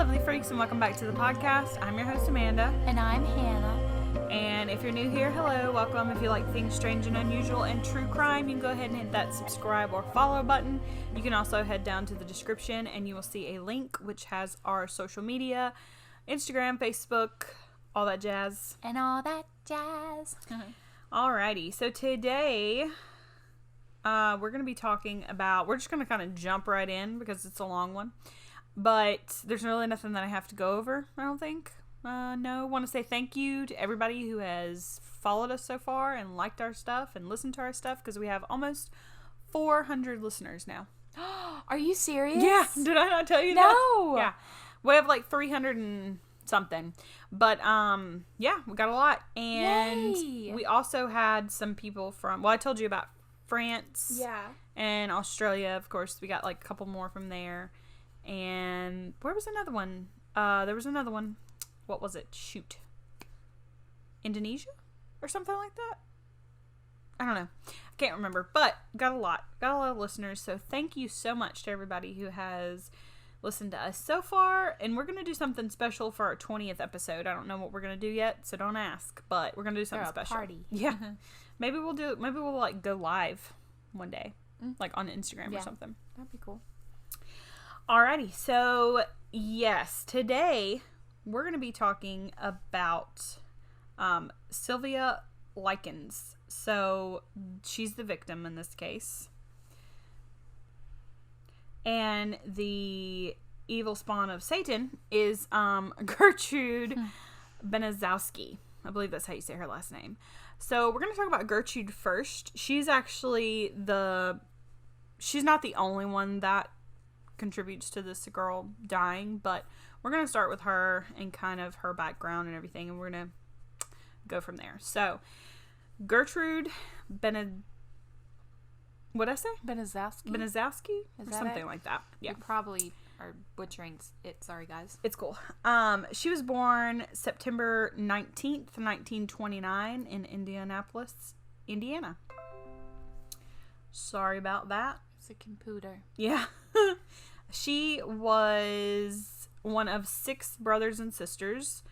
lovely freaks, and welcome back to the podcast. I'm your host, Amanda. And I'm Hannah. And if you're new here, hello, welcome. If you like things strange and unusual and true crime, you can go ahead and hit that subscribe or follow button. You can also head down to the description and you will see a link which has our social media, Instagram, Facebook, all that jazz. And all that jazz. Alrighty, so today we're going to be talking about, we're just going to kind of jump right in because it's a long one. But there's really nothing that I have to go over, I don't think. No, I want to say thank you to everybody who has followed us so far and liked our stuff and listened to our stuff, because we have almost 400 listeners now. Are you serious? Yeah. Did I not tell you that? No. Yeah. We have like 300 and something. But, yeah, we got a lot. And Yay. we also had some people from, well, I told you about France. Yeah. And Australia, of course. We got like a couple more from there. And where was another one? There was another one. What was it? Shoot. Indonesia? Or something like that? I don't know. I can't remember. But got a lot. Got a lot of listeners. So thank you so much to everybody who has listened to us so far. And we're going to do something special for our 20th episode. I don't know what we're going to do yet, so don't ask. But we're going to do something special. Party. Yeah. Maybe we'll like go live one day. Like on Instagram or something. That'd be cool. Alrighty, so yes, today we're going to be talking about Sylvia Likens. So she's the victim in this case. And the evil spawn of Satan is Gertrude Benezowski. I believe that's how you say her last name. So we're going to talk about Gertrude first. She's actually she's not the only one that contributes to this girl dying, but we're going to start with her and kind of her background and everything, and we're going to go from there. So, Gertrude what'd I say? Benezowski? Or something like that. Yeah. You probably are butchering it. Sorry, guys. It's cool. She was born September 19th, 1929 in Indianapolis, Indiana. Sorry about that. It's a computer. Yeah. She was one of 6 brothers and sisters.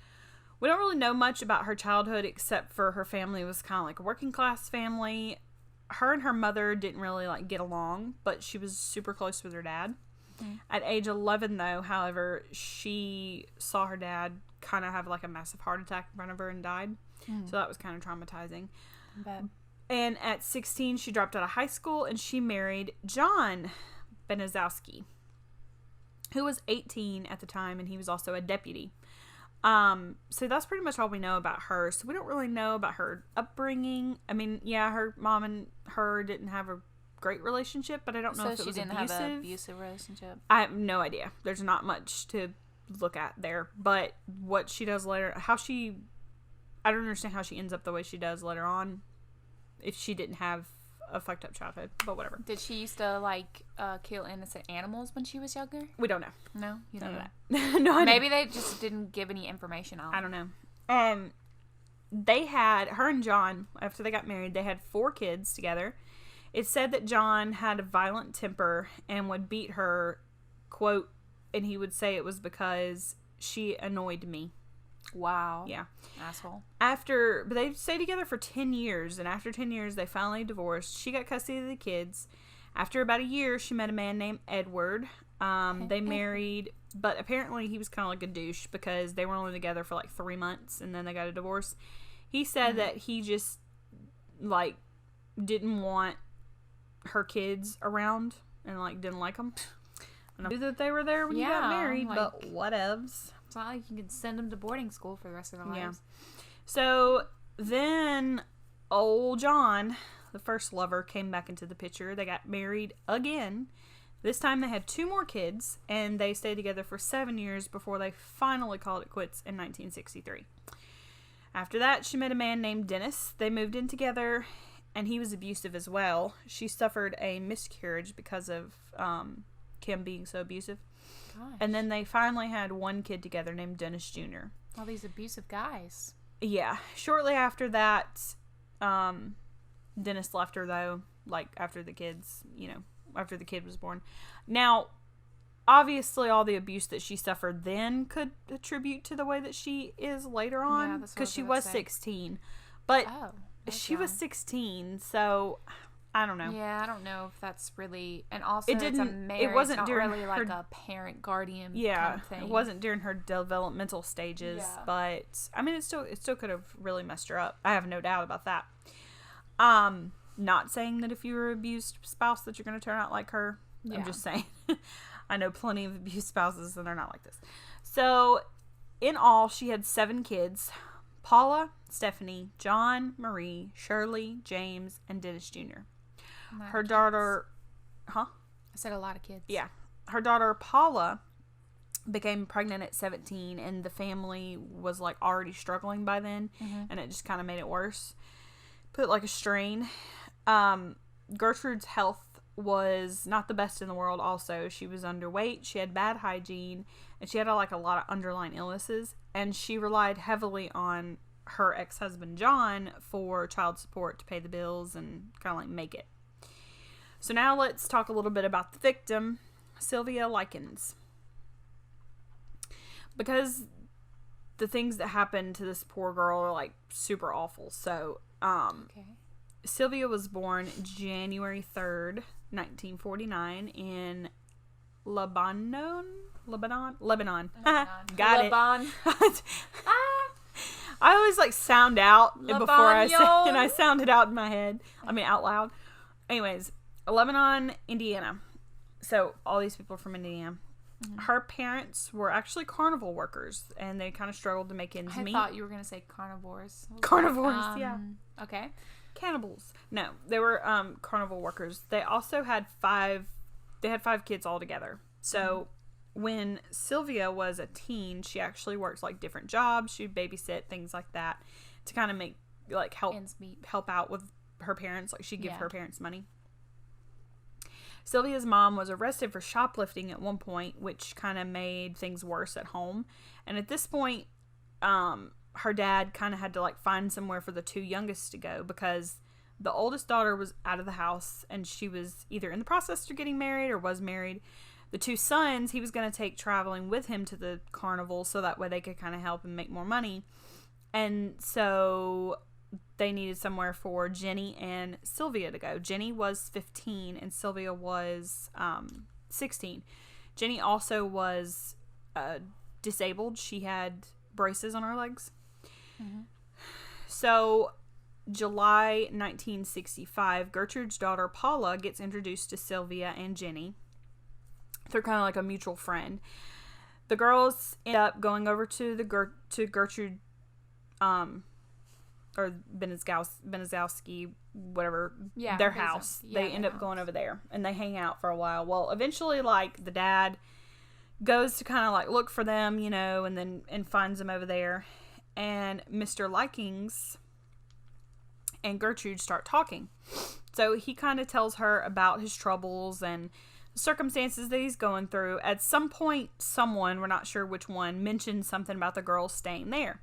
We don't really know much about her childhood except for her family was kind of like a working class family. Her and her mother didn't really like get along, but she was super close with her dad. Mm-hmm. At age 11 though, however, she saw her dad kind of have like a massive heart attack in front of her and died. Mm-hmm. So that was kind of traumatizing. Bad. And at 16, she dropped out of high school and she married John Benezowski, who was 18 at the time, and he was also a deputy. So that's pretty much all we know about her. So we don't really know about her upbringing. I mean, yeah, her mom and her didn't have a great relationship, but I don't know if it was abusive. So she didn't have an abusive relationship? I have no idea. There's not much to look at there. But what she does later, I don't understand how she ends up the way she does later on if she didn't have a fucked up childhood, but whatever. Did she used to like kill innocent animals when she was younger? We don't know. No, you don't know that. No, maybe they just didn't give any information on. I don't know. They had her and John, after they got married, they had 4 kids together. It's said that John had a violent temper and would beat her, quote, and he would say it was because she annoyed me. Wow. Yeah. Asshole. But they stayed together for 10 years, and after 10 years, they finally divorced. She got custody of the kids. After about a year, she met a man named Edward. They married, but apparently he was kind of like a douche because they were only together for like 3 months, and then they got a divorce. He said that he just, like, didn't want her kids around and, like, didn't like them. I knew that they were there when you got married, like, but whatevs. It's not like you can send them to boarding school for the rest of their lives. Yeah. So then old John, the first lover, came back into the picture. They got married again. This time they had 2 more kids, and they stayed together for 7 years before they finally called it quits in 1963. After that, she met a man named Dennis. They moved in together, and he was abusive as well. She suffered a miscarriage because of Kim being so abusive. Gosh. And then they finally had 1 kid together named Dennis Jr. All these abusive guys. Yeah. Shortly after that, Dennis left her, though, like, after the kid was born. Now, obviously all the abuse that she suffered then could attribute to the way that she is later on, because she was 16. But she was 16, so I don't know. Yeah, I don't know if that's really, and also it wasn't not during really her, like a parent guardian yeah, kind of thing. It wasn't during her developmental stages, but I mean, it still could have really messed her up. I have no doubt about that. Not saying that if you're an abused spouse that you're going to turn out like her. Yeah. I'm just saying. I know plenty of abused spouses and they're not like this. So, in all, she had 7 kids. Paula, Stephanie, John, Marie, Shirley, James, and Dennis Jr. Her daughter... Huh? I said a lot of kids. Yeah. Her daughter, Paula, became pregnant at 17, and the family was, like, already struggling by then, and it just kind of made it worse. Put, like, a strain. Gertrude's health was not the best in the world also. She was underweight, she had bad hygiene, and she had a lot of underlying illnesses, and she relied heavily on her ex-husband John for child support to pay the bills and kind of like make it. So now let's talk a little bit about the victim, Sylvia Likens. Because the things that happened to this poor girl are like super awful. So Sylvia was born January 3rd, 1949 in Lebanon. Got Lebanon. It. I always like sound out before I say, and I sound it out in my head. I mean, out loud. Anyways, Lebanon, Indiana. So all these people are from Indiana. Her parents were actually carnival workers, and they kind of struggled to make ends meet. I thought you were going to say carnivores. Carnivores, yeah. Okay. Cannibals. No, they were carnival workers. They also had 5 kids altogether. So when Sylvia was a teen, she actually worked like different jobs. She'd babysit, things like that, to kind of make like help out with her parents. Like she'd give her parents money. Sylvia's mom was arrested for shoplifting at one point, which kind of made things worse at home. And at this point, her dad kind of had to like find somewhere for the 2 youngest to go, because the oldest daughter was out of the house and she was either in the process of getting married or was married. The 2 sons, he was going to take traveling with him to the carnival so that way they could kind of help and make more money. And so they needed somewhere for Jenny and Sylvia to go. Jenny was 15 and Sylvia was 16. Jenny also was disabled. She had braces on her legs. So July 1965, Gertrude's daughter Paula gets introduced to Sylvia and Jenny. They're kind of like a mutual friend. The girls end up going over to Gertrude or Benezowski, whatever, their house. They end up going over there and they hang out for a while. Well, eventually, like, the dad goes to kind of like look for them, you know, and finds them over there. And Mr. Likens and Gertrude start talking. So he kind of tells her about his troubles and circumstances that he's going through. At some point, someone, we're not sure which one, mentioned something about the girls staying there.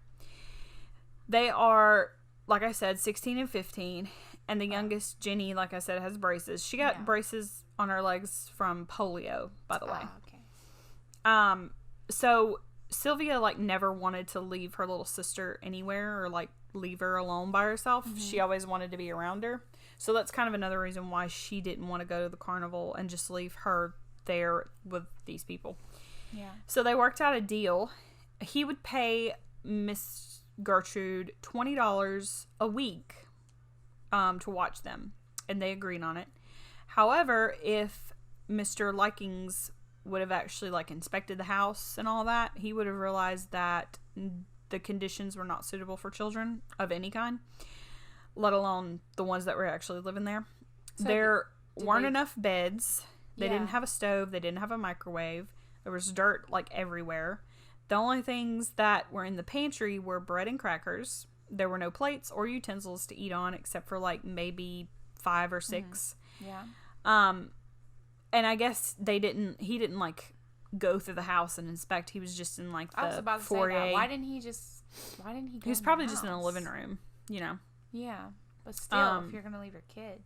They are, like I said, 16 and 15, and the youngest, Jenny, like I said, has braces. She got braces on her legs from polio, by the way. Okay. So Sylvia, like, never wanted to leave her little sister anywhere or, like, leave her alone by herself. She always wanted to be around her. So that's kind of another reason why she didn't want to go to the carnival and just leave her there with these people. Yeah. So they worked out a deal. He would pay Miss Gertrude $20 a week to watch them, and they agreed on it. However, if Mr. Likens would have actually like inspected the house and all that, he would have realized that the conditions were not suitable for children of any kind, let alone the ones that were actually living there. So there weren't enough beds. They didn't have a stove. They didn't have a microwave. There was dirt like everywhere. The only things that were in the pantry were bread and crackers. There were no plates or utensils to eat on except for like maybe 5 or 6. Yeah. And I guess he didn't like go through the house and inspect. He was just in like the I was about to foyer. say that. Why didn't he go He was probably just in the living room, you know. Yeah. But still, if you're going to leave your kid.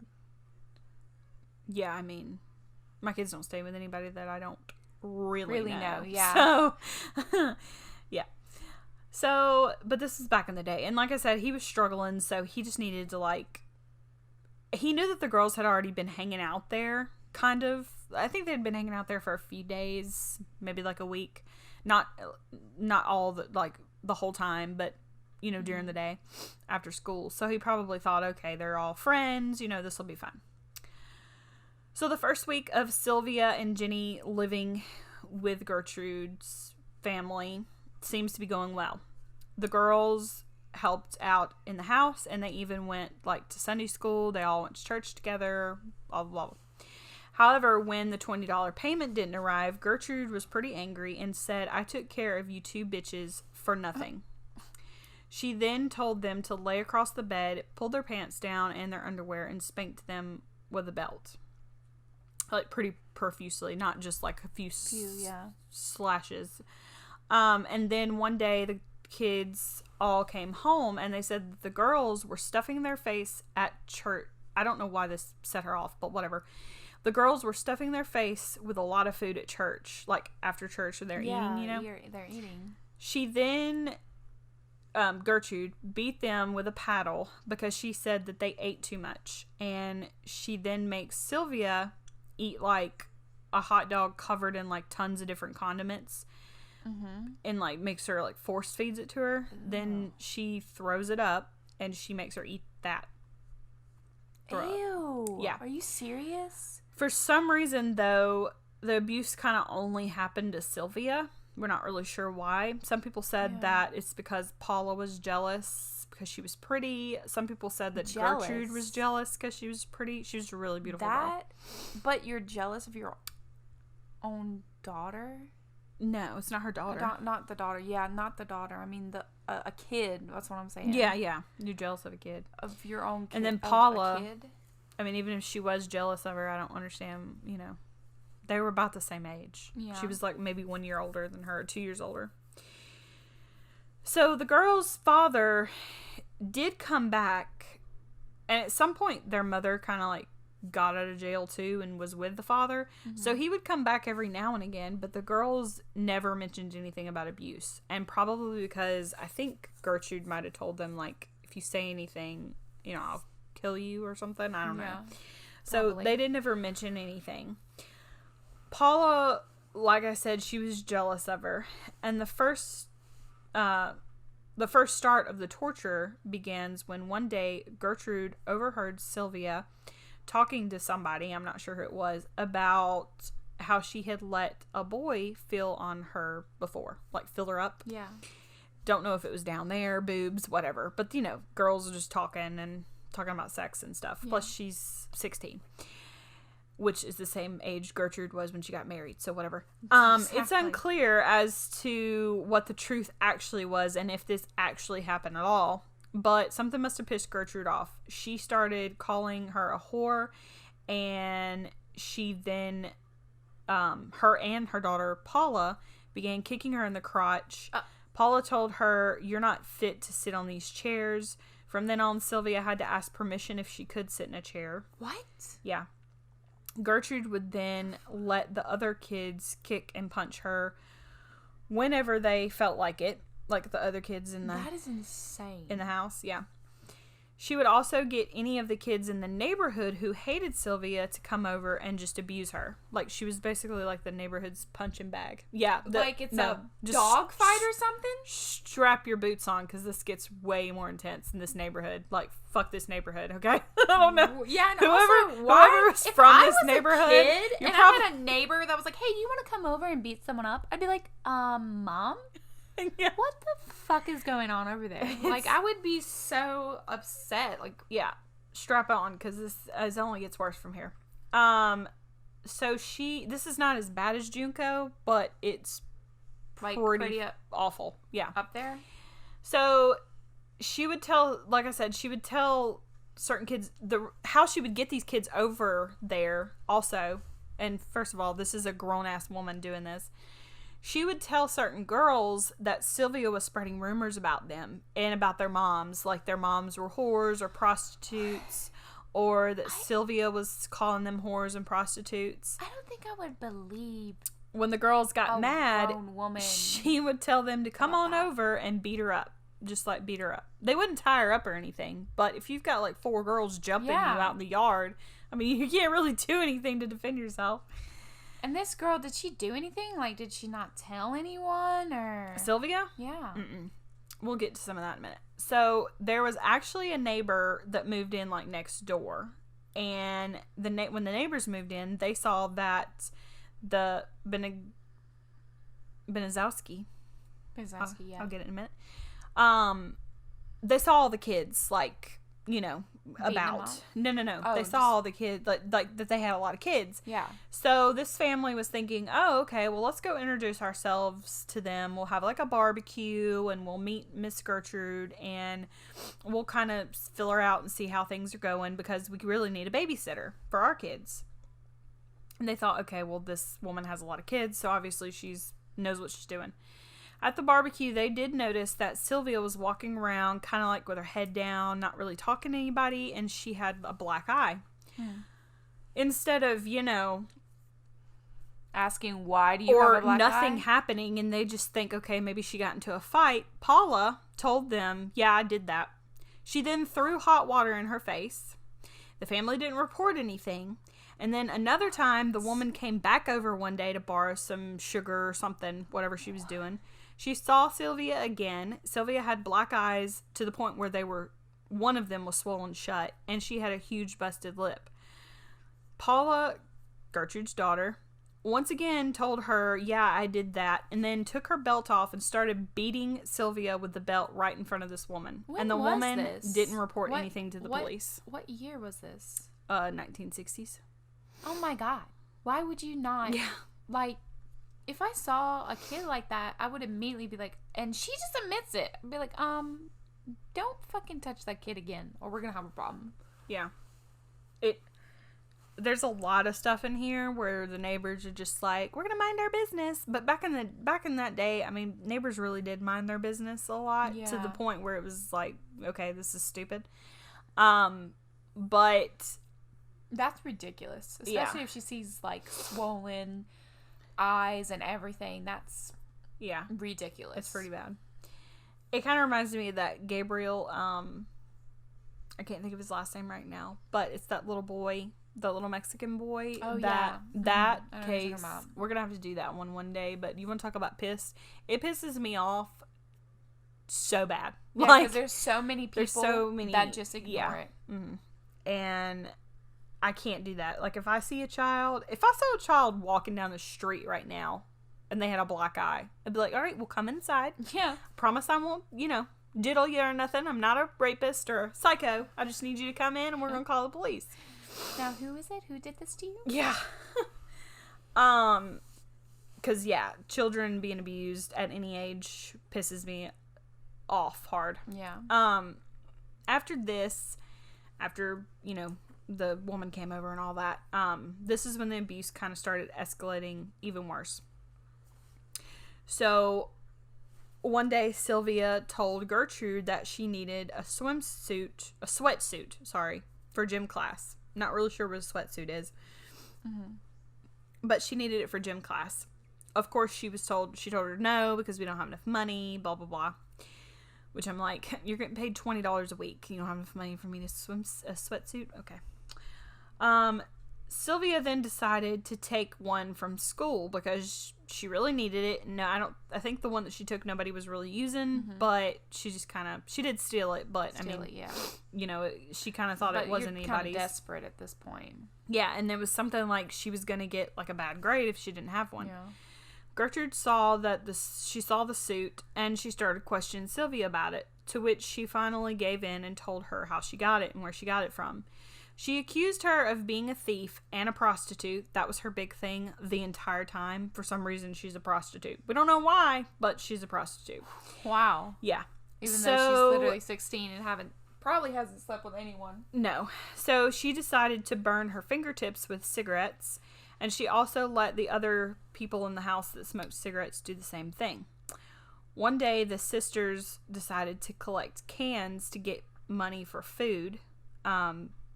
Yeah, I mean, my kids don't stay with anybody that I don't really know. Yeah. So, yeah. So, but this is back in the day. And like I said, he was struggling, so he just needed to, like... He knew that the girls had already been hanging out there, kind of. I think they'd been hanging out there for a few days, maybe like a week. Not all, the whole time, but, you know, during the day after school. So he probably thought, okay, they're all friends, you know, this will be fun. So the first week of Sylvia and Jenny living with Gertrude's family seems to be going well. The girls helped out in the house, and they even went, like, to Sunday school. They all went to church together, blah, blah, blah. However, when the $20 payment didn't arrive, Gertrude was pretty angry and said, "I took care of you two bitches for nothing." She then told them to lay across the bed, pulled their pants down and their underwear, and spanked them with a belt. Like, pretty profusely, not just, like, a few slashes. And then one day, the kids all came home, and they said that the girls were stuffing their face at church. I don't know why this set her off, but whatever. The girls were stuffing their face with a lot of food at church, like after church when they're eating, you know? They're eating. She then, Gertrude, beat them with a paddle because she said that they ate too much. And she then makes Sylvia eat, like, a hot dog covered in, like, tons of different condiments. And, like, makes her, like, force feeds it to her. Then she throws it up, and she makes her eat that. Ew. Yeah. Are you serious? For some reason, though, the abuse kind of only happened to Sylvia. We're not really sure why. Some people said that it's because Paula was jealous because she was pretty. Some people said that Gertrude was jealous because she was pretty. She was a really beautiful girl. But you're jealous of your own daughter? No, it's not her daughter. Not the daughter. Yeah, not the daughter. I mean, a kid. That's what I'm saying. Yeah. You're jealous of a kid. Of your own kid. And then Paula, I mean, even if she was jealous of her, I don't understand, you know. They were about the same age. Yeah. She was, like, maybe 1 year older than her, 2 years older. So the girl's father did come back, and at some point their mother kind of, like, got out of jail too and was with the father. So he would come back every now and again, but the girls never mentioned anything about abuse. And probably because I think Gertrude might have told them, like, if you say anything, you know, I'll kill you or something. I don't know. So Probably. they didn't ever mention anything. Paula, like I said, she was jealous of her. And the first start of the torture begins when one day Gertrude overheard Sylvia talking to somebody, I'm not sure who it was, about how she had let a boy feel on her before. Like, fill her up. Yeah. Don't know if it was down there, boobs, whatever. But, you know, girls are just talking about sex and stuff. Yeah. Plus, she's 16. Which is the same age Gertrude was when she got married. So, whatever. Exactly. It's unclear as to what the truth actually was and if this actually happened at all. But something must have pissed Gertrude off. She started calling her a whore, and she then, her and her daughter, Paula, began kicking her in the crotch. Paula told her, "You're not fit to sit on these chairs." From then on, Sylvia had to ask permission if she could sit in a chair. What? Yeah. Gertrude would then let the other kids kick and punch her whenever they felt like it. Like the other kids in the... That is insane. In the house, yeah. She would also get any of the kids in the neighborhood who hated Sylvia to come over and just abuse her. Like, she was basically like the neighborhood's punching bag. Yeah. Like it's a dog fight or something? Strap your boots on, because this gets way more intense in this neighborhood. Like, fuck this neighborhood, okay? I don't know. Yeah, and whoever was from this neighborhood. If I was a kid and I had a neighbor that was like, "Hey, you want to come over and beat someone up?" I'd be like, Mom? Yeah. What the fuck is going on over there? Like, I would be so upset. Like, yeah, strap on, because this only gets worse from here. So this is not as bad as Junko, but it's like pretty awful. Yeah, up there. So she would tell, like I said, she would tell certain kids how she would get these kids over there also. And first of all, this is a grown ass woman doing this. She would tell certain girls that Sylvia was spreading rumors about them and about their moms. Like, their moms were whores or prostitutes, or that Sylvia was calling them whores and prostitutes. I don't think I would believe when the girls got mad, grown woman. she would tell them to come on over and beat her up. Just like beat her up. They wouldn't tie her up or anything, but if you've got like 4 girls jumping you out in the yard, I mean, you can't really do anything to defend yourself. And this girl, did she do anything? Like, did she not tell anyone, or Sylvia? Yeah. We'll get to some of that in a minute. So there was actually a neighbor that moved in like next door, and when the neighbors moved in, they saw that the Benezowski. Yeah. I'll get it in a minute. They saw all the kids, like, you know, about. No. They saw all the kids, like that they had a lot of kids. Yeah. So this family was thinking, oh, okay, well, let's go introduce ourselves to them. We'll have like a barbecue and we'll meet Miss Gertrude and we'll kind of fill her out and see how things are going because we really need a babysitter for our kids. And they thought, okay, well, this woman has a lot of kids, so obviously knows what she's doing. At the barbecue, they did notice that Sylvia was walking around kind of like with her head down, not really talking to anybody, and she had a black eye. Instead of, you know, asking why do you have a black eye? Or nothing happening, and they just think, okay, maybe she got into a fight. Paula told them, yeah, I did that. She then threw hot water in her face. The family didn't report anything. And then another time, the woman came back over one day to borrow some sugar or something, whatever she was doing. She saw Sylvia again. Sylvia had black eyes to the point where one of them was swollen shut, and she had a huge busted lip. Paula, Gertrude's daughter, once again told her, yeah, I did that, and then took her belt off and started beating Sylvia with the belt right in front of this woman. When and the was woman this? didn't report anything to the police. What year was this? 1960s. Oh my God. Why would you not? Yeah. Like, if I saw a kid like that, I would immediately be like, and she just admits it. I'd be like, don't fucking touch that kid again, or we're gonna have a problem. Yeah. There's a lot of stuff in here where the neighbors are just like, we're gonna mind our business. But back in that day, I mean, neighbors really did mind their business a lot to the point where it was like, okay, this is stupid. But that's ridiculous, especially if she sees like swollen eyes and everything. That's ridiculous. It's pretty bad. It kind of reminds me of that Gabriel. I can't think of his last name right now, but it's that little boy, the little Mexican boy. Oh, that case. We're gonna have to do that one day. But you want to talk about pissed? It pisses me off so bad. Yeah, because there's so many people that just ignore it. Mm-hmm. And I can't do that. Like, if I saw a child walking down the street right now and they had a black eye, I'd be like, all right, we'll come inside. Yeah. Promise I won't, diddle you or nothing. I'm not a rapist or a psycho. I just need you to come in and we're going to call the police. Now, who is it? Who did this to you? Yeah. Because, children being abused at any age pisses me off hard. Yeah. After, the woman came over and all that, this is when the abuse kind of started escalating even worse. So one day Sylvia told Gertrude that she needed a sweatsuit, for gym class. Not really sure what a sweatsuit is. Mm-hmm. But she needed it for gym class. Of course, she told her no because we don't have enough money, blah, blah, blah. Which I'm like, you're getting paid $20 a week. You don't have enough money for me to swim a sweatsuit? Okay. Sylvia then decided to take one from school because she really needed it. No, I think the one that she took nobody was really using, but she just she did steal it, but she kind of thought it wasn't anybody's. Kind of desperate at this point. Yeah, and it was something like she was going to get like a bad grade if she didn't have one. Yeah. Gertrude saw she saw the suit and she started questioning Sylvia about it, to which she finally gave in and told her how she got it and where she got it from. She accused her of being a thief and a prostitute. That was her big thing the entire time. For some reason, she's a prostitute. We don't know why, but she's a prostitute. Wow. Yeah. Even though she's literally 16 and probably hasn't slept with anyone. No. So she decided to burn her fingertips with cigarettes, and she also let the other people in the house that smoked cigarettes do the same thing. One day, the sisters decided to collect cans to get money for food,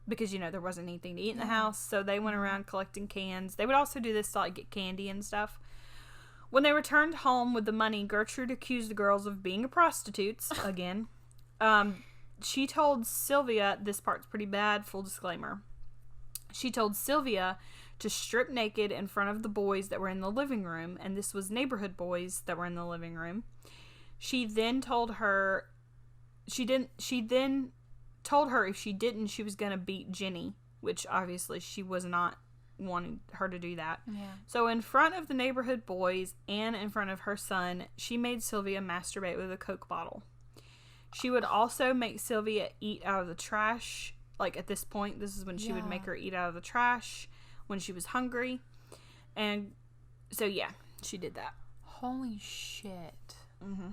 because, there wasn't anything to eat in the house, so they went around collecting cans. They would also do this to, get candy and stuff. When they returned home with the money, Gertrude accused the girls of being prostitutes again. She told Sylvia, this part's pretty bad, full disclaimer. She told Sylvia to strip naked in front of the boys that were in the living room, and this was neighborhood boys that were in the living room. She then told her if she didn't, she was going to beat Jenny, which obviously she was not wanting her to do that. Yeah. So in front of the neighborhood boys and in front of her son, she made Sylvia masturbate with a Coke bottle. She would also make Sylvia eat out of the trash. Like, at this point, this is when she would make her eat out of the trash when she was hungry. And so, yeah, she did that. Holy shit. Mm-hmm.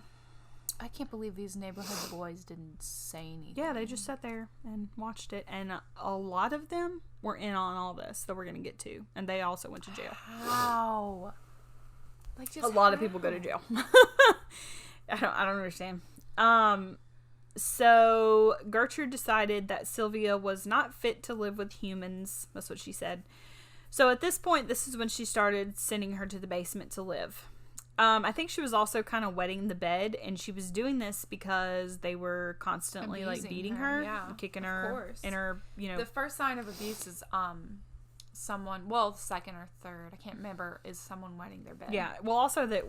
I can't believe these neighborhood boys didn't say anything. Yeah, they just sat there and watched it. And a lot of them were in on all this that we're going to get to. And they also went to jail. How? Like, just a lot of people go to jail. I don't understand. So Gertrude decided that Sylvia was not fit to live with humans. That's what she said. So at this point, this is when she started sending her to the basement to live. I think she was also kind of wetting the bed, and she was doing this because they were constantly abusing like beating her, kicking her in her, The first sign of abuse is someone, well, the second or third, I can't remember, is someone wetting their bed. Yeah. Well, also that,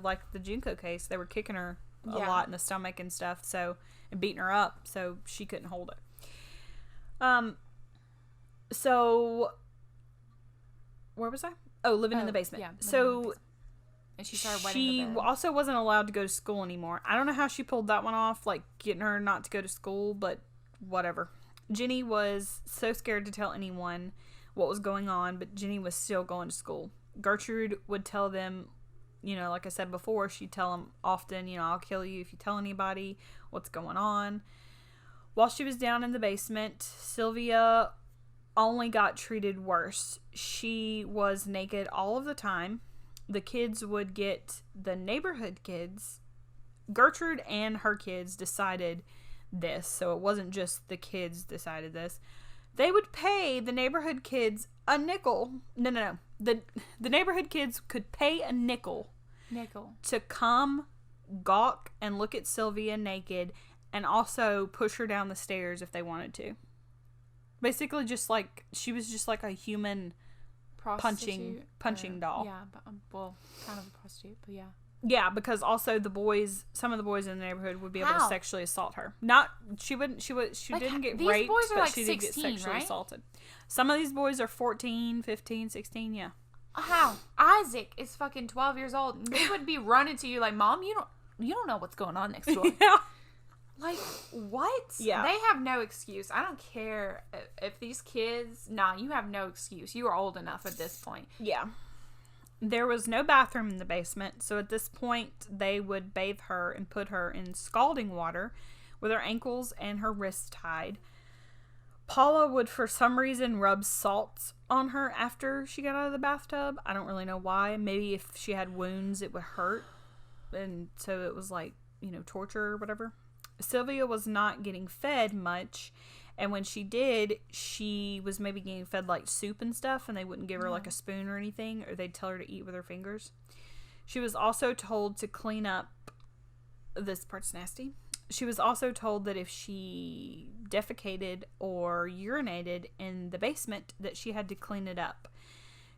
like the Junko case, they were kicking her a lot in the stomach and stuff, so, and beating her up, so she couldn't hold it. So where was I? Oh, living in the basement. Yeah, so and she started wetting the bed. She also wasn't allowed to go to school anymore. I don't know how she pulled that one off, like getting her not to go to school, but whatever. Jenny was so scared to tell anyone what was going on, but Jenny was still going to school. Gertrude would tell them, like I said before, she'd tell them often, I'll kill you if you tell anybody what's going on. While she was down in the basement, Sylvia only got treated worse. She was naked all of the time. The kids would get, the neighborhood kids, Gertrude and her kids decided this, so it wasn't just the kids decided this. They would pay the neighborhood kids a nickel. No. The neighborhood kids could pay a nickel to come gawk and look at Sylvia naked and also push her down the stairs if they wanted to. Basically, just like, she was just like a human punching doll. Yeah, well, kind of a prostitute, but yeah. Yeah, because also some of the boys in the neighborhood would be able to sexually assault her. She didn't get raped, boys are but like she 16, did get sexually right? assaulted. Some of these boys are 14, 15, 16, yeah. How? Isaac is fucking 12 years old, and they would be running to you like, Mom, you don't know what's going on next door. Yeah. Like, what? Yeah. They have no excuse. I don't care if these kids... Nah, you have no excuse. You are old enough at this point. Yeah. There was no bathroom in the basement, so at this point, they would bathe her and put her in scalding water with her ankles and her wrists tied. Paula would, for some reason, rub salt on her after she got out of the bathtub. I don't really know why. Maybe if she had wounds, it would hurt. And so it was like, torture or whatever. Sylvia was not getting fed much, and when she did, she was maybe getting fed like soup and stuff, and they wouldn't give her like a spoon or anything, or they'd tell her to eat with her fingers. She was also told to clean up. This part's nasty. She was also told that if she defecated or urinated in the basement, that she had to clean it up.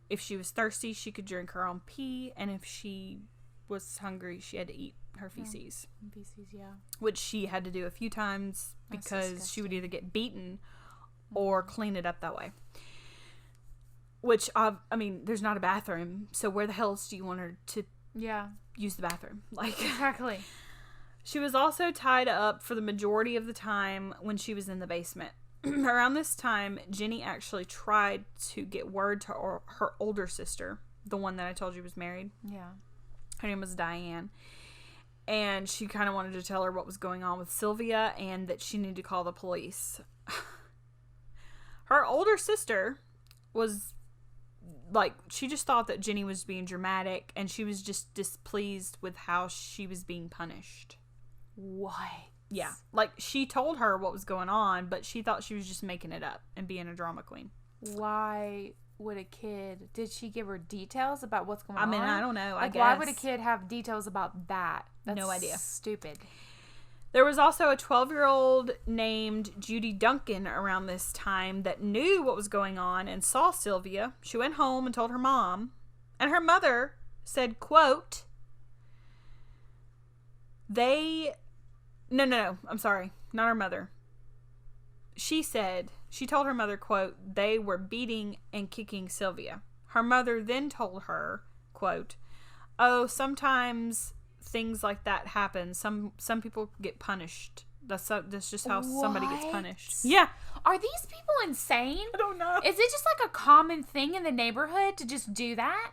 If she was thirsty, she could drink her own pee, and if she was hungry, she had to eat her feces. Which she had to do a few times because she would either get beaten or clean it up that way. Which, there's not a bathroom, so where the hell else do you want her to use the bathroom? Like, exactly. She was also tied up for the majority of the time when she was in the basement. Around this time, Jenny actually tried to get word to her older sister, the one that I told you was married. Yeah. Her name was Diane. And she kind of wanted to tell her what was going on with Sylvia and that she needed to call the police. Her older sister was, like, she just thought that Jenny was being dramatic, and she was just displeased with how she was being punished. What? Yeah. Like, she told her what was going on, but she thought she was just making it up and being a drama queen. Why would a kid... Did she give her details about what's going on? I mean, I don't know. I guess. Why would a kid have details about that? That's no idea. Stupid. There was also a 12-year-old named Judy Duncan around this time that knew what was going on and saw Sylvia. She went home and told her mom. And her mother said, quote, No, I'm sorry. Not her mother. She told her mother, quote, they were beating and kicking Sylvia. Her mother then told her, quote, oh, sometimes things like that happen. Some people get punished. That's just how somebody gets punished. Yeah. Are these people insane? I don't know. Is it just like a common thing in the neighborhood to just do that?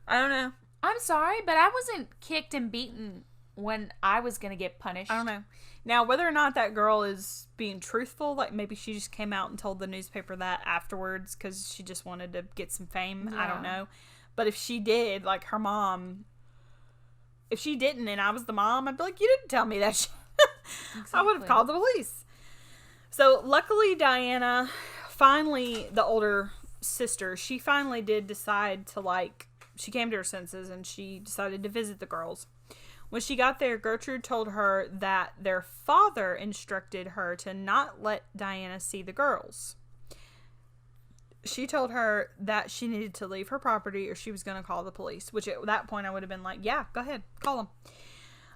I don't know. I'm sorry, but I wasn't kicked and beaten when I was going to get punished. I don't know. Now, whether or not that girl is being truthful, like maybe she just came out and told the newspaper that afterwards because she just wanted to get some fame. Yeah. I don't know. But if she did, like her mom, if she didn't and I was the mom, I'd be like, you didn't tell me that shit. Exactly. I would have called the police. So luckily, Diana, finally, the older sister, she finally did decide to she came to her senses and she decided to visit the girls. When she got there, Gertrude told her that their father instructed her to not let Diana see the girls. She told her that she needed to leave her property or she was going to call the police, which at that point I would have been like, yeah, go ahead, call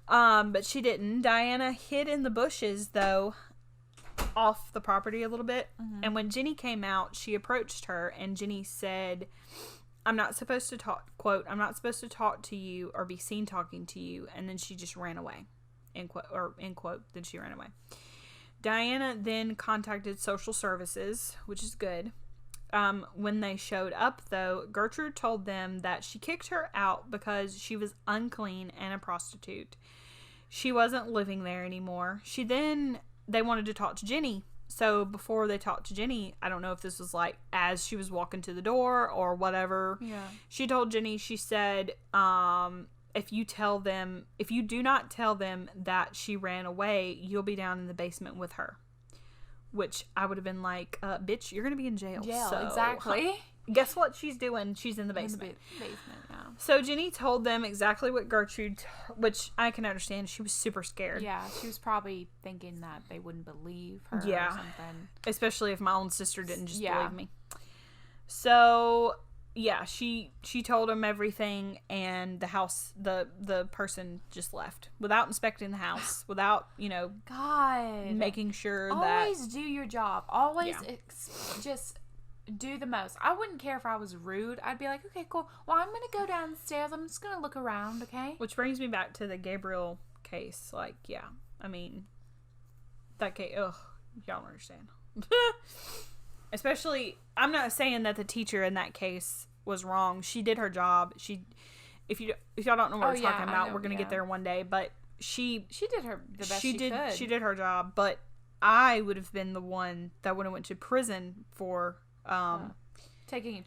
them. But she didn't. Diana hid in the bushes, though, off the property a little bit. Mm-hmm. And when Jenny came out, she approached her and Jenny said, I'm not supposed to talk, quote, I'm not supposed to talk to you or be seen talking to you. And then she just ran away, end quote, then she ran away. Diana then contacted social services, which is good. When they showed up, though, Gertrude told them that she kicked her out because she was unclean and a prostitute. She wasn't living there anymore. They wanted to talk to Jenny. So before they talked to Jenny, I don't know if this was as she was walking to the door or whatever. Yeah. She told Jenny, she said, if you do not tell them that she ran away, you'll be down in the basement with her. Which I would have been like, bitch, you're going to be in jail. So, exactly. Guess what she's doing? She's in the basement. Yeah. So Jenny told them exactly what Gertrude, which I can understand. She was super scared. Yeah, she was probably thinking that they wouldn't believe her or something. Especially if my own sister didn't just believe me. So, yeah, she told them everything, and the house, the person just left without inspecting the house, without, God, making sure always do your job. Always just do the most. I wouldn't care if I was rude. I'd be like, okay, cool. Well, I'm going to go downstairs. I'm just going to look around, okay? Which brings me back to the Gabriel case. I mean, that case, y'all don't understand. Especially, I'm not saying that the teacher in that case was wrong. She did her job. If y'all don't know what we're talking about, we're going to get there one day. But she did the best she could. She did her job. But I would have been the one that would have went to prison for taking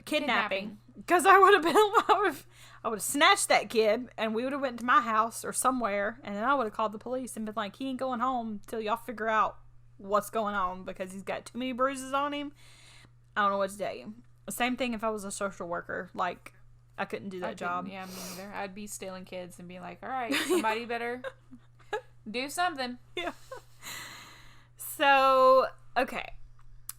kidnapping. Because I would have snatched that kid, and we would have went to my house or somewhere, and then I would have called the police and been like, he ain't going home till y'all figure out what's going on because he's got too many bruises on him. I don't know what to tell you. Same thing if I was a social worker. I couldn't do that job. Yeah, me neither. I'd be stealing kids and be like, all right, somebody better do something. Yeah. So, okay.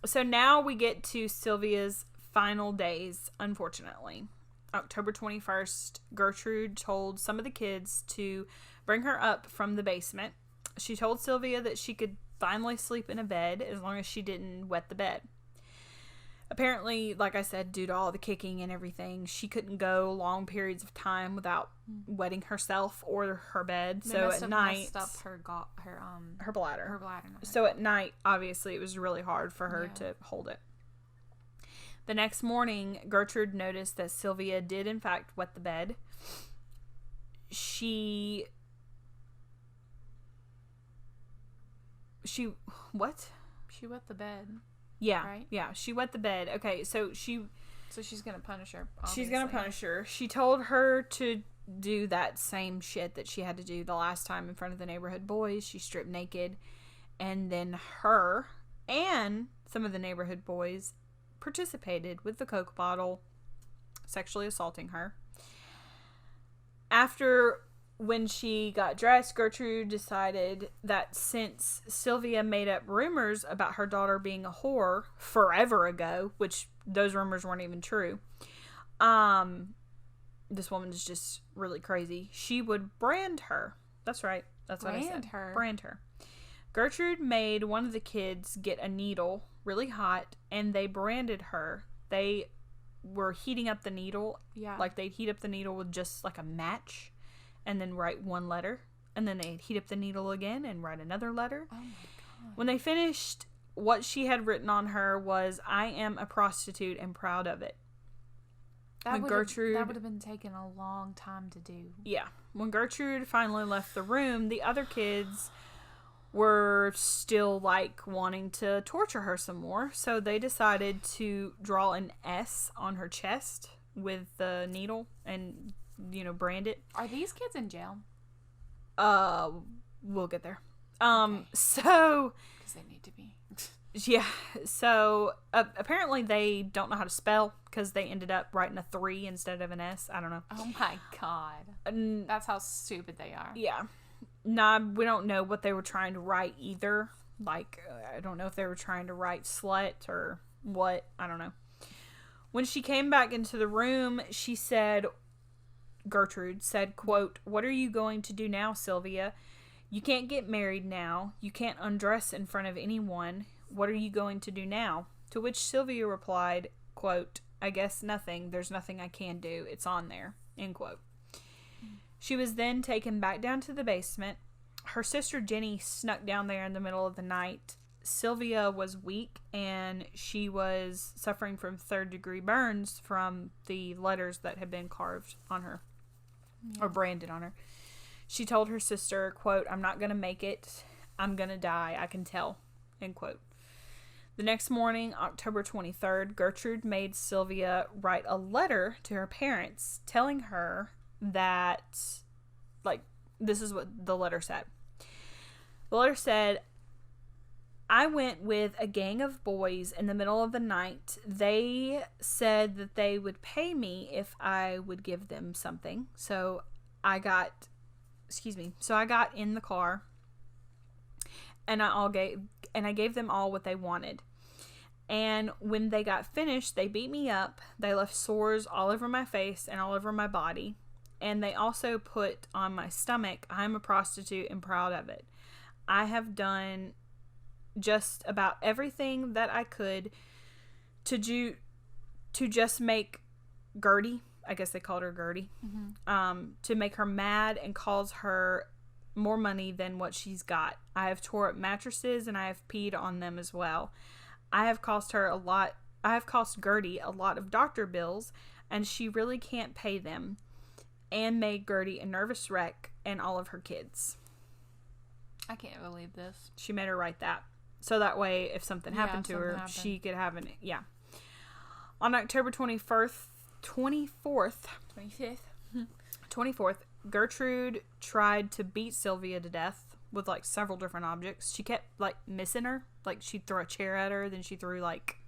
So now we get to Sylvia's final days, unfortunately. October 21st, Gertrude told some of the kids to bring her up from the basement. She told Sylvia that she could finally sleep in a bed as long as she didn't wet the bed. Apparently, like I said, due to all the kicking and everything, she couldn't go long periods of time without wetting herself or her bed. So at night, messed up her bladder. Her bladder. So at night, obviously, it was really hard for her to hold it. The next morning, Gertrude noticed that Sylvia did in fact wet the bed. What? She wet the bed. Yeah. Right? Yeah. She wet the bed. Okay. So she's going to punish her. Obviously. She's going to punish her. She told her to do that same shit that she had to do the last time in front of the neighborhood boys. She stripped naked. And then her and some of the neighborhood boys participated with the Coke bottle, sexually assaulting her. After, when she got dressed, Gertrude decided that since Sylvia made up rumors about her daughter being a whore forever ago, which those rumors weren't even true, this woman is just really crazy. She would brand her. That's right. That's what I said. Brand her. Gertrude made one of the kids get a needle really hot, and they branded her. They were heating up the needle. Yeah. Like, they'd heat up the needle with just like a match and then write one letter. And then they'd heat up the needle again and write another letter. Oh my God. When they finished, what she had written on her was, "I am a prostitute and proud of it." That would have been taking a long time to do. Yeah. When Gertrude finally left the room, the other kids were still, like, wanting to torture her some more. So they decided to draw an S on her chest with the needle and, brand it. Are these kids in jail? We'll get there. Okay. So... Because they need to be. Yeah, so apparently they don't know how to spell because they ended up writing a 3 instead of an S. I don't know. Oh my God. That's how stupid they are. Yeah. Nah, we don't know what they were trying to write either. Like, I don't know if they were trying to write slut or what. I don't know. When she came back into the room, Gertrude said, quote, "What are you going to do now, Sylvia? You can't get married now. You can't undress in front of anyone. What are you going to do now?" To which Sylvia replied, quote, "I guess nothing. There's nothing I can do. It's on there." End quote. She was then taken back down to the basement. Her sister Jenny snuck down there in the middle of the night. Sylvia was weak and she was suffering from 3rd-degree burns from the letters that had been carved on her or branded on her. She told her sister, quote, "I'm not going to make it. I'm going to die. I can tell." End quote. The next morning, October 23rd, Gertrude made Sylvia write a letter to her parents telling her that, like, this is what the letter said. The letter said, "I went with a gang of boys in the middle of the night. They said that they would pay me if I would give them something. So I got in the car and I gave them all what they wanted. And when they got finished, they beat me up. They left sores all over my face and all over my body. And they also put on my stomach, 'I'm a prostitute and proud of it.' I have done just about everything that I could to just make Gertie," I guess they called her Gertie, "to make her mad and cause her more money than what she's got. I have tore up mattresses and I have peed on them as well. I have cost Gertie a lot of doctor bills and she really can't pay them, and made Gertie a nervous wreck and all of her kids." I can't believe this. She made her write that. So that way, if something happened to her, she could have an... Yeah. On October 24th, 24th, Gertrude tried to beat Sylvia to death with, like, several different objects. She kept, like, missing her. Like, she'd throw a chair at her, then she threw, like,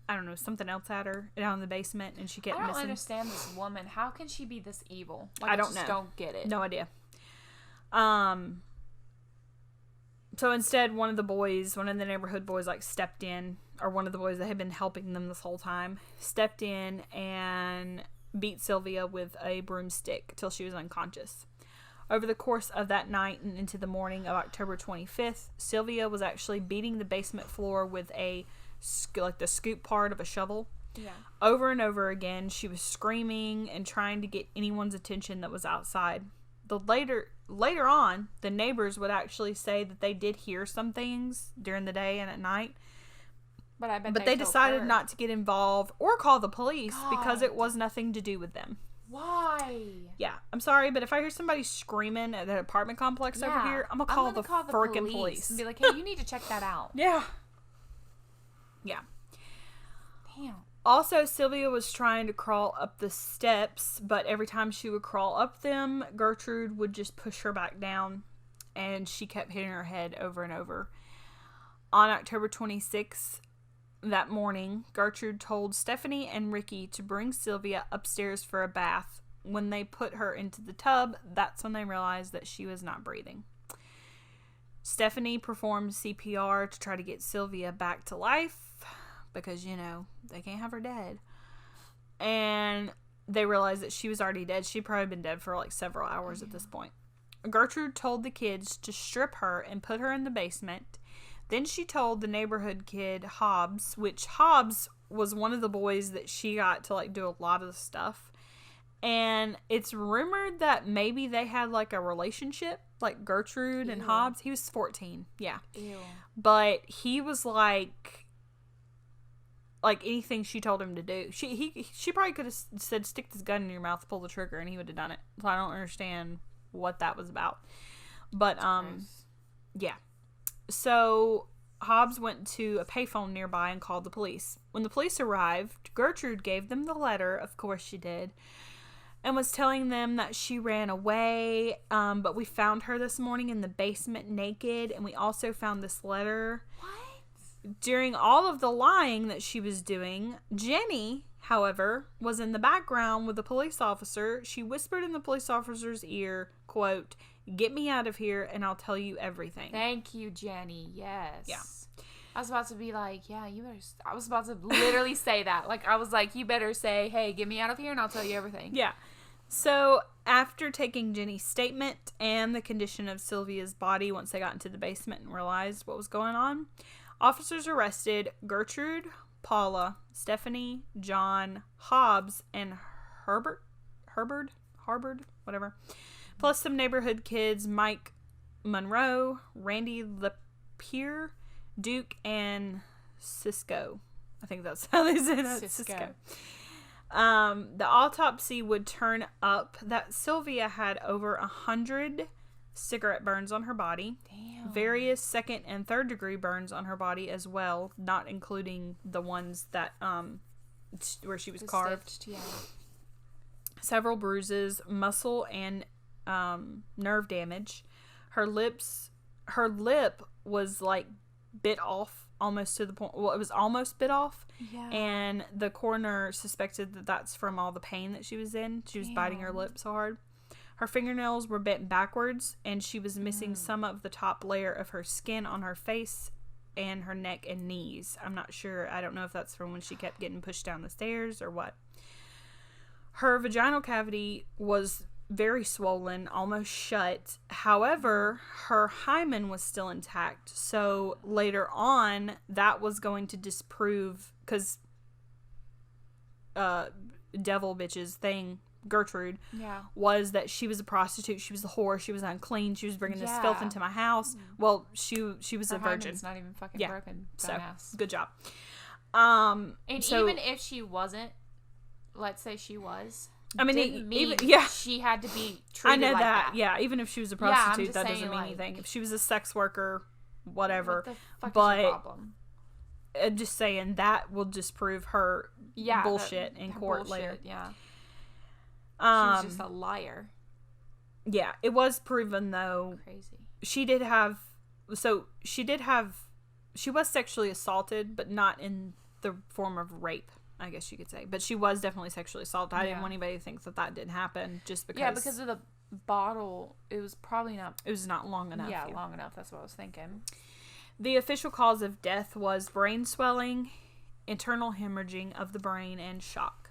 I don't know, something else at her down in the basement, and she kept missing. I don't understand this woman. How can she be this evil? Like, I don't know. Don't get it. No idea. So instead, one of the neighborhood boys, like, stepped in, or one of the boys that had been helping them this whole time, stepped in and beat Sylvia with a broomstick till she was unconscious. Over the course of that night and into the morning of October 25th, Sylvia was actually beating the basement floor with the scoop part of a shovel. Yeah. Over and over again, she was screaming and trying to get anyone's attention that was outside. Later on, the neighbors would actually say that they did hear some things during the day and at night. But they decided not to get involved or call the police because it was nothing to do with them. Why? Yeah, I'm sorry, but if I hear somebody screaming at that apartment complex over here, I'm gonna call the freaking police and be like, "Hey, you need to check that out." Yeah. Damn. Also, Sylvia was trying to crawl up the steps, but every time she would crawl up them, Gertrude would just push her back down, and she kept hitting her head over and over. On October 26th, that morning, Gertrude told Stephanie and Ricky to bring Sylvia upstairs for a bath. When they put her into the tub, that's when they realized that she was not breathing. Stephanie performed CPR to try to get Sylvia back to life because, you know, they can't have her dead. And they realized that she was already dead. She'd probably been dead for like several hours at this point. Gertrude told the kids to strip her and put her in the basement. Then she told the neighborhood kid, Hobbs, which Hobbs was one of the boys that she got to like do a lot of the stuff. And it's rumored that maybe they had like a relationship, like Gertrude and Hobbs. He was 14, yeah. Ew. But he was like anything she told him to do. She probably could have said, stick this gun in your mouth, pull the trigger, and he would have done it. So I don't understand what that was about. But, yeah. So Hobbs went to a payphone nearby and called the police. When the police arrived, Gertrude gave them the letter, of course she did, and was telling them that she ran away, but we found her this morning in the basement naked, and we also found this letter. What? During all of the lying that she was doing, Jenny, however, was in the background with the police officer. She whispered in the police officer's ear, quote, "Get me out of here and I'll tell you everything." Thank you, Jenny. Yes. Yeah. I was about to be like, yeah, you better... I was about to literally say that. Like, I was like, you better say, hey, get me out of here and I'll tell you everything. Yeah. So, after taking Jenny's statement and the condition of Sylvia's body once they got into the basement and realized what was going on, officers arrested Gertrude, Paula, Stephanie, John, Hobbs, and Harbord, whatever, plus some neighborhood kids, Mike Monroe, Randy Lapierre, Duke, and Cisco. I think that's how they say that. Cisco. The autopsy would turn up that Sylvia had over 100 cigarette burns on her body. Damn. Various second and third degree burns on her body as well, not including the ones that where she was carved. Stitched, yeah. Several bruises, muscle and nerve damage. Her lip was like bit off almost to the point. Well, it was almost bit off. Yeah. And the coroner suspected that that's from all the pain that she was in. She was biting her lip so hard. Her fingernails were bent backwards, and she was missing some of the top layer of her skin on her face and her neck and knees. I'm not sure. I don't know if that's from when she kept getting pushed down the stairs or what. Her vaginal cavity was very swollen, almost shut. However, her hymen was still intact. So later on, that was going to disprove, because devil bitch's thing, Gertrude, was that she was a prostitute, she was a whore, she was unclean, she was bringing this filth into my house. Well, she was her a virgin. Hymen's not even fucking broken. Dumbass. So good job. And even if she wasn't, let's say she was, I mean, even she had to be treated I know like that. Yeah, even if she was a prostitute, that doesn't mean anything. If she was a sex worker, whatever. What the fuck but is your problem? Just saying, that will disprove her bullshit in court later. Yeah. She was just a liar. Yeah, it was proven though. Crazy. She was sexually assaulted, but not in the form of rape, I guess you could say. But she was definitely sexually assaulted. I didn't want anybody to think that didn't happen just because. Yeah, because of the bottle, it was probably not. It was not long enough. Yeah, long enough. That's what I was thinking. The official cause of death was brain swelling, internal hemorrhaging of the brain, and shock.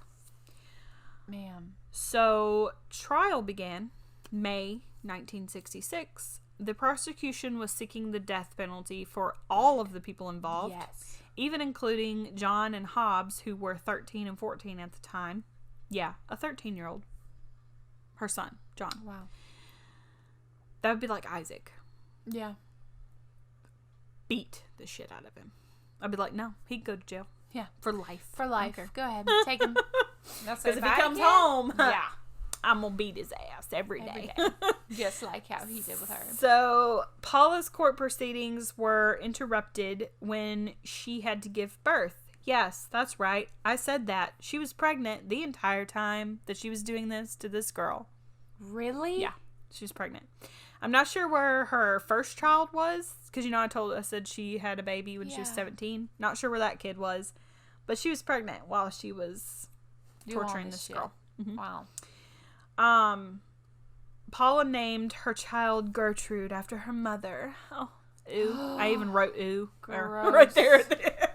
Man. So, trial began May 1966. The prosecution was seeking the death penalty for all of the people involved. Yes. Even including John and Hobbs, who were 13 and 14 at the time. Yeah, a 13-year-old. Her son, John. Wow. That would be like Isaac. Yeah. Beat the shit out of him. I'd be like, no, he'd go to jail. Yeah. For life. For life. Okay. Go ahead. Take him. Because if he comes home, yeah, I'm going to beat his ass every day. Just like how he did with her. So, Paula's court proceedings were interrupted when she had to give birth. Yes, that's right. I said that. She was pregnant the entire time that she was doing this to this girl. Really? Yeah, she was pregnant. I'm not sure where her first child was, because, I said she had a baby when she was 17. Not sure where that kid was, but she was pregnant while she was torturing this girl. Mm-hmm. Wow. Paula named her child Gertrude after her mother. Oh, ooh. I even wrote ooh right there.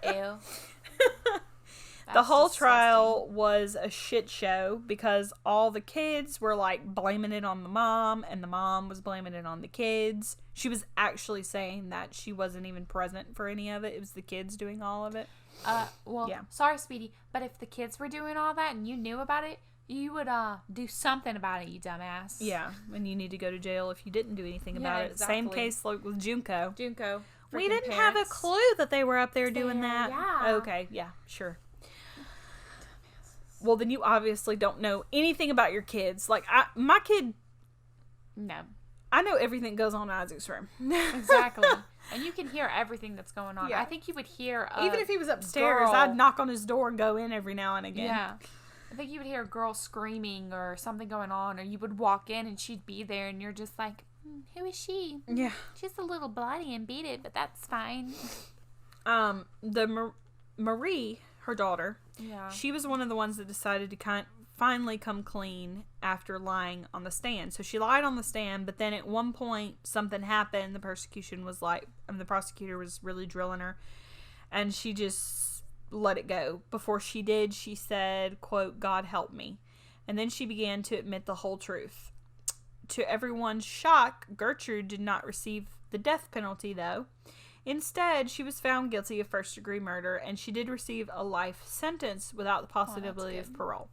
Ew. The whole trial was a shit show because all the kids were like blaming it on the mom, and the mom was blaming it on the kids. She was actually saying that she wasn't even present for any of it. It was the kids doing all of it. Sorry, Speedy, but if the kids were doing all that and you knew about it, you would do something about it, you dumbass. Yeah, and you need to go to jail if you didn't do anything about it. Same case like with Junko. We didn't have a clue that they were up there doing that. Yeah. Okay, yeah, sure. Well, then you obviously don't know anything about your kids. Like, my kid... No. I know everything goes on in Isaac's room. Exactly. And you can hear everything that's going on. Yeah. I think you would hear even if he was upstairs, I'd knock on his door and go in every now and again. Yeah. I think you would hear a girl screaming or something going on, or you would walk in and she'd be there and you're just like, who is she? Yeah. She's a little bloody and beat it, but that's fine. Marie, her daughter, yeah, she was one of the ones that decided to finally come clean after lying on the stand. So she lied on the stand, but then at one point something happened. The prosecutor was really drilling her, and she just let it go. Before she did, she said, quote, "God help me." And then she began to admit the whole truth. To everyone's shock, Gertrude did not receive the death penalty, though. Instead, she was found guilty of first-degree murder, and she did receive a life sentence without the possibility of parole.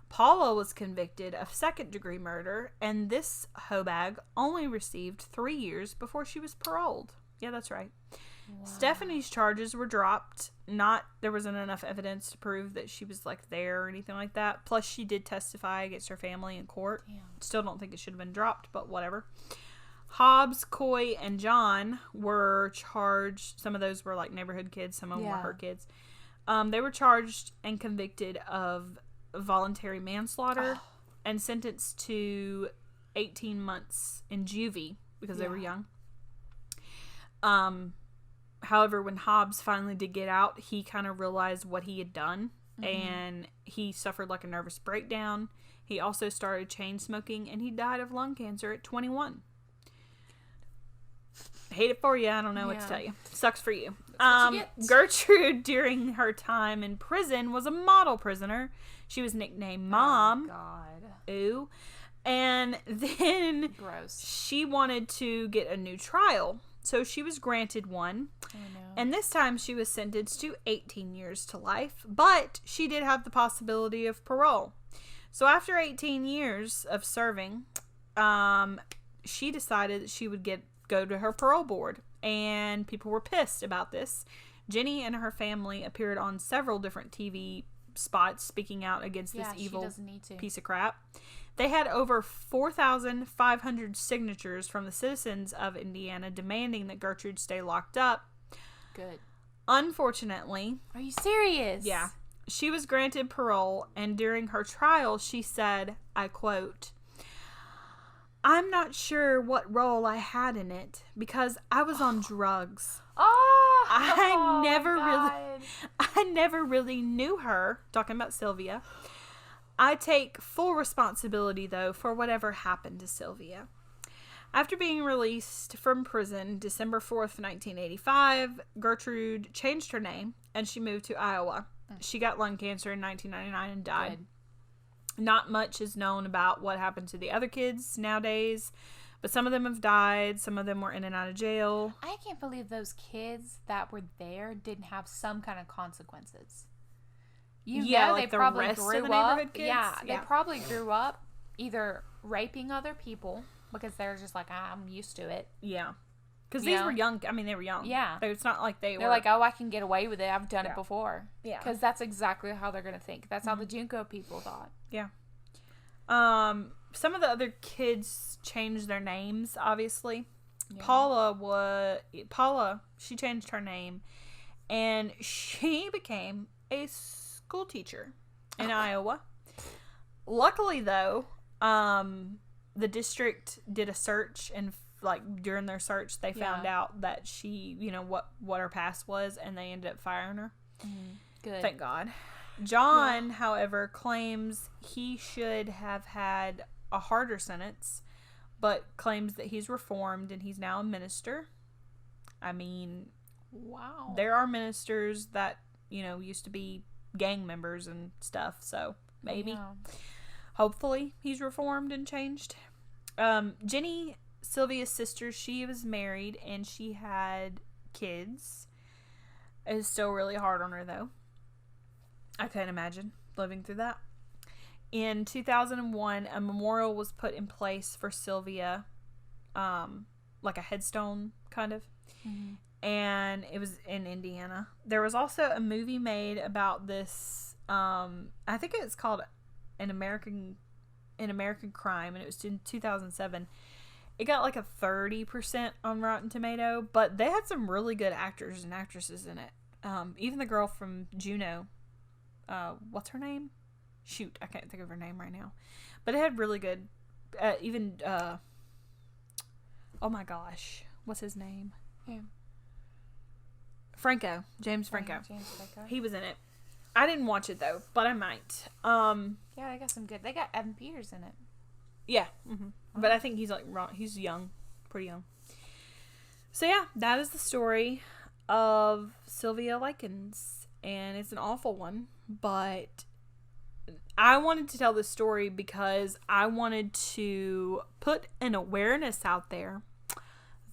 Paula was convicted of second-degree murder, and this hoe bag only received 3 years before she was paroled. Yeah, that's right. Wow. Stephanie's charges were dropped. There wasn't enough evidence to prove that she was like there or anything like that. Plus, she did testify against her family in court. Damn. Still don't think it should have been dropped, but whatever. Hobbs, Coy, and John were charged. Some of those were like neighborhood kids. Some of them were her kids. They were charged and convicted of voluntary manslaughter and sentenced to 18 months in juvie because they were young. However, when Hobbs finally did get out, he kind of realized what he had done, and he suffered like a nervous breakdown. He also started chain smoking, and he died of lung cancer at 21. Hate it for you. I don't know what to tell you. Sucks for you. Gertrude, during her time in prison, was a model prisoner. She was nicknamed Mom. Oh, God. Ooh. And then she wanted to get a new trial. So she was granted one. Oh, no. And this time she was sentenced to 18 years to life. But she did have the possibility of parole. So after 18 years of serving, she decided that she would go to her parole board, and people were pissed about this. Jenny and her family appeared on several different TV spots speaking out against this evil piece of crap. They had over 4,500 signatures from the citizens of Indiana demanding that Gertrude stay locked up. Good. Unfortunately... Are you serious? Yeah. She was granted parole, and during her trial, she said, I quote, "I'm not sure what role I had in it because I was on drugs. I never really knew her," talking about Sylvia. "I take full responsibility, though, for whatever happened to Sylvia." After being released from prison December 4th, 1985, Gertrude changed her name and she moved to Iowa. She got lung cancer in 1999 and died. Good. Not much is known about what happened to the other kids nowadays, but some of them have died. Some of them were in and out of jail. I can't believe those kids that were there didn't have some kind of consequences. Like they probably grew up. Yeah, they probably grew up either raping other people because they're just like, I'm used to it. Yeah. Because these were young. I mean, they were young. Yeah. It's not like they're like, oh, I can get away with it. I've done it before. Yeah. Because that's exactly how they're going to think. That's how the Junko people thought. Yeah. Some of the other kids changed their names, obviously. Yeah. Paula, she changed her name, and she became a school teacher in Iowa. Luckily, though, the district did a search, and like during their search, they found out that she, you know, what her past was, and they ended up firing her. Good. Thank God. John, however, claims he should have had a harder sentence, but claims that he's reformed and he's now a minister. I mean, wow. There are ministers that, you know, used to be gang members and stuff, so maybe. Yeah. Hopefully he's reformed and changed. Jenny, Sylvia's sister, she was married and she had kids. It's still really hard on her, though. I can't imagine living through that. In 2001, a memorial was put in place for Sylvia, like a headstone, kind of. And it was in Indiana. There was also a movie made about this. I think it's called An American Crime, and it was in 2007. It got like a 30% on Rotten Tomato, but they had some really good actors and actresses in it. Even the girl from Juno, what's her name? Shoot, I can't think of her name right now. But it had really good, oh my gosh, what's his name? Yeah. Franco, James Franco. James Franco. He was in it. I didn't watch it though, but I might. Yeah, they got some good. They got Evan Peters in it. Yeah, but I think he's like he's young, pretty young. So yeah, that is the story of Sylvia Likens, and it's an awful one, but I wanted to tell this story because I wanted to put an awareness out there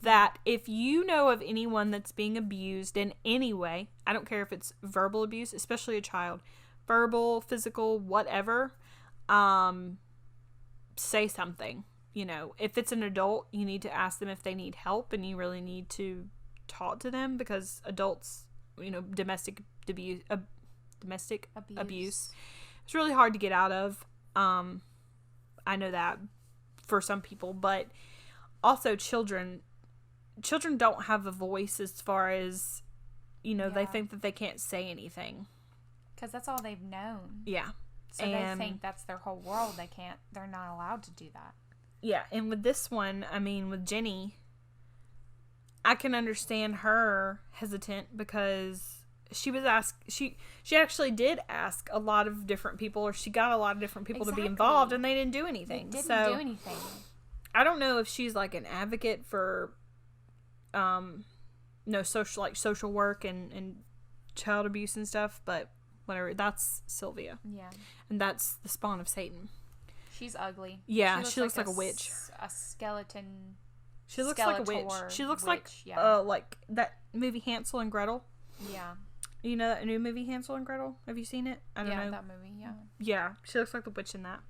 that if you know of anyone that's being abused in any way, I don't care if it's verbal abuse, especially a child, verbal, physical, whatever, say something. You know, if it's an adult, you need to ask them if they need help, and you really need to talk to them, because adults, you know, domestic abuse, it's really hard to get out of. I know that for some people, but also children don't have a voice as far as, you know, they think that they can't say anything. Because that's all they've known. Yeah. So they think that's their whole world. They're not allowed to do that. Yeah, and with this one, I mean, with Jenny, I can understand her hesitant because she was she actually did ask a lot of different people, or she got a lot of different people to be involved, and they didn't do anything. They didn't do anything. I don't know if she's like an advocate for social work and child abuse and stuff, but whatever. That's Sylvia. Yeah. And that's the spawn of Satan. She's ugly. Yeah, she looks like a witch. A skeleton. She looks like a witch. She looks like that movie Hansel and Gretel. Yeah. You know that new movie Hansel and Gretel? Have you seen it? I don't know. Yeah, that movie, yeah. Yeah, she looks like the witch in that.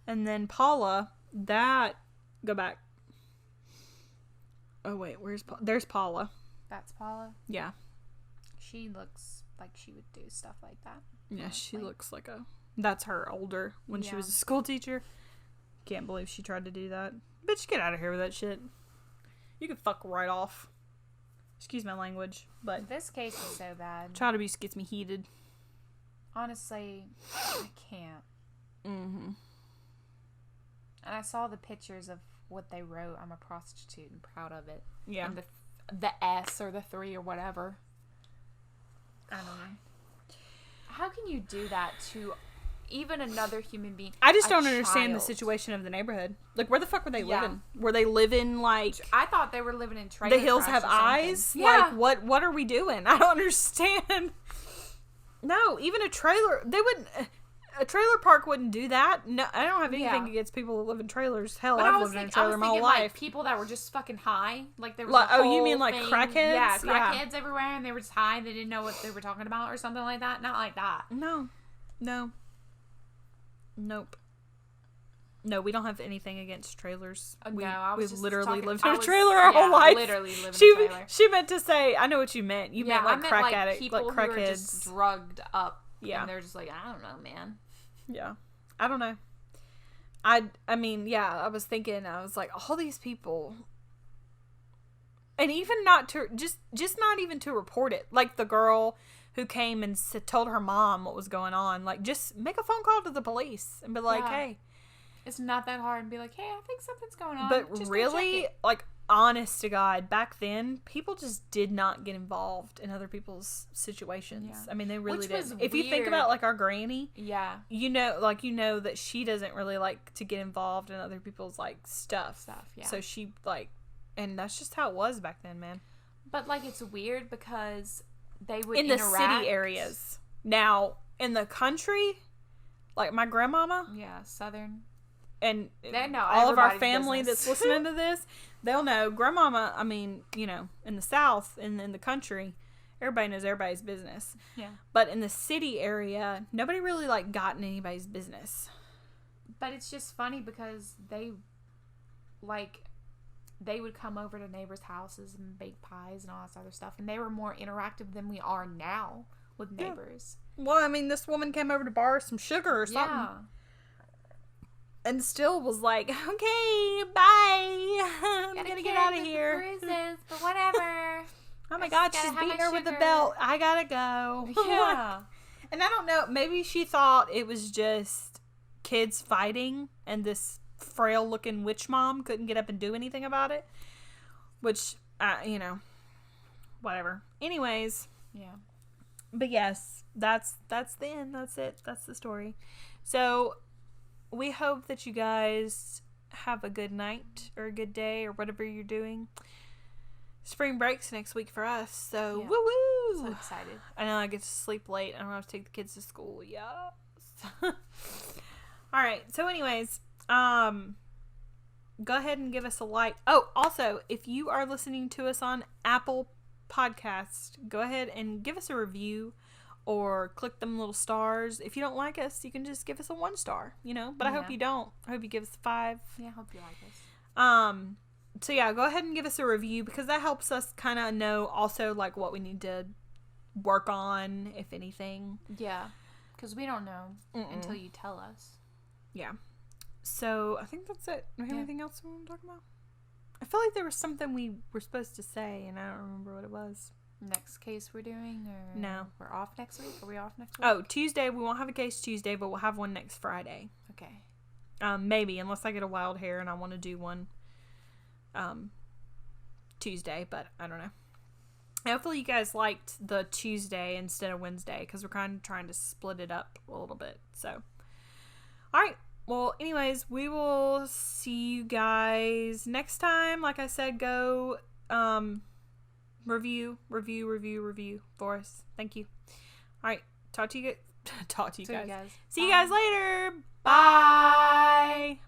And then Paula, go back. Oh wait, there's Paula. That's Paula? Yeah. She looks like she would do stuff like that. Yeah, honestly. She looks like that's her older when she was a school teacher. Can't believe she tried to do that. Bitch, get out of here with that shit. You can fuck right off. Excuse my language, but this case is so bad. Child abuse gets me heated. Honestly, I can't. And I saw the pictures of what they wrote. I'm a prostitute and proud of it. Yeah. And the S or the 3 or whatever. I don't know. How can you do that to even another human being? I just don't understand the situation of the neighborhood. Like, where the fuck were they living? Were they living, like... I thought they were living in trailer The hills have eyes? Yeah. Like, what are we doing? I don't understand. No, even a trailer... They wouldn't... A trailer park wouldn't do that. No, I don't have anything against people that live in trailers. Hell, I've lived in a trailer my whole life. Like, people that were just fucking high. Like, there was a whole you mean like thing. crackheads? Yeah, crackheads everywhere, and they were just high. They didn't know what they were talking about or something like that. Not like that. No. Nope. No, we don't have anything against trailers. We've literally lived in a trailer our whole life. Literally lived in a trailer. She meant to say, I know what you meant. You meant like crack addicts, people like crackheads. Who are just drugged up. Yeah. And they're just like, I don't know, man. Yeah. I don't know. I mean, yeah, I was thinking, I was like, all these people, and even not to, just not even to report it. Like the girl who came and told her mom what was going on. Like, just make a phone call to the police and be like, hey, It's not that hard and be like, hey, I think something's going on. But Just go really, check it. like, honest to God, back then, people just did not get involved in other people's situations. Yeah. I mean, they really Which didn't. was If you think weird. about, like, our granny, Yeah. you know that she doesn't really like to get involved in other people's, like, stuff. Yeah. So she, like, and that's just how it was back then, man. But, like, it's weird because they would In the city areas. Now, in the country, like, my grandmama... Yeah, southern... And they know all of our everybody's family business. that's listening to this, they'll know. Grandmama, I mean, you know, in the South and in the country, everybody knows everybody's business. Yeah. But in the city area, nobody really, like, got in anybody's business. But it's just funny because they would come over to neighbors' houses and bake pies and all this other stuff. And they were more interactive than we are now with neighbors. Yeah. Well, I mean, this woman came over to borrow some sugar or something. Yeah. And still was like, okay, bye. I'm going to get out of here. Bruises, but whatever. Oh my God, she's beating her with the belt. I got to go. Yeah. And I don't know, maybe she thought it was just kids fighting and this frail looking witch mom couldn't get up and do anything about it. Which, you know, whatever. Anyways. Yeah. But yes, that's the end. That's it. That's the story. So, we hope that you guys have a good night or a good day or whatever you're doing. Spring break's next week for us, so Yeah. woo-woo! So excited. I know I get to sleep late. I don't have to take the kids to school. Yes. Alright, so anyways, go ahead and give us a like. Oh, also, if you are listening to us on Apple Podcast, go ahead and give us a review or click them little stars. If you don't like us, you can just give us a 1 star, you know, but I hope you don't. I hope you give us a 5. Yeah, I hope you like us. So yeah, go ahead and give us a review because that helps us kind of know also like what we need to work on, if anything. Yeah, because we don't know until you tell us. Yeah. So I think that's it. Do we have anything else we want to talk about? I feel like there was something we were supposed to say and I don't remember what it was. Next case we're doing, or no, we're off next week. Are we off next week? Oh, Tuesday. We won't have a case Tuesday, but we'll have one next Friday. Okay. Maybe unless I get a wild hair and I want to do one Tuesday, but I don't know. Hopefully you guys liked the Tuesday instead of Wednesday because we're kind of trying to split it up a little bit. So, all right. Well, anyways, we will see you guys next time. Like I said, go review for us. Thank you. All right. Talk to you guys. See you guys later. Bye.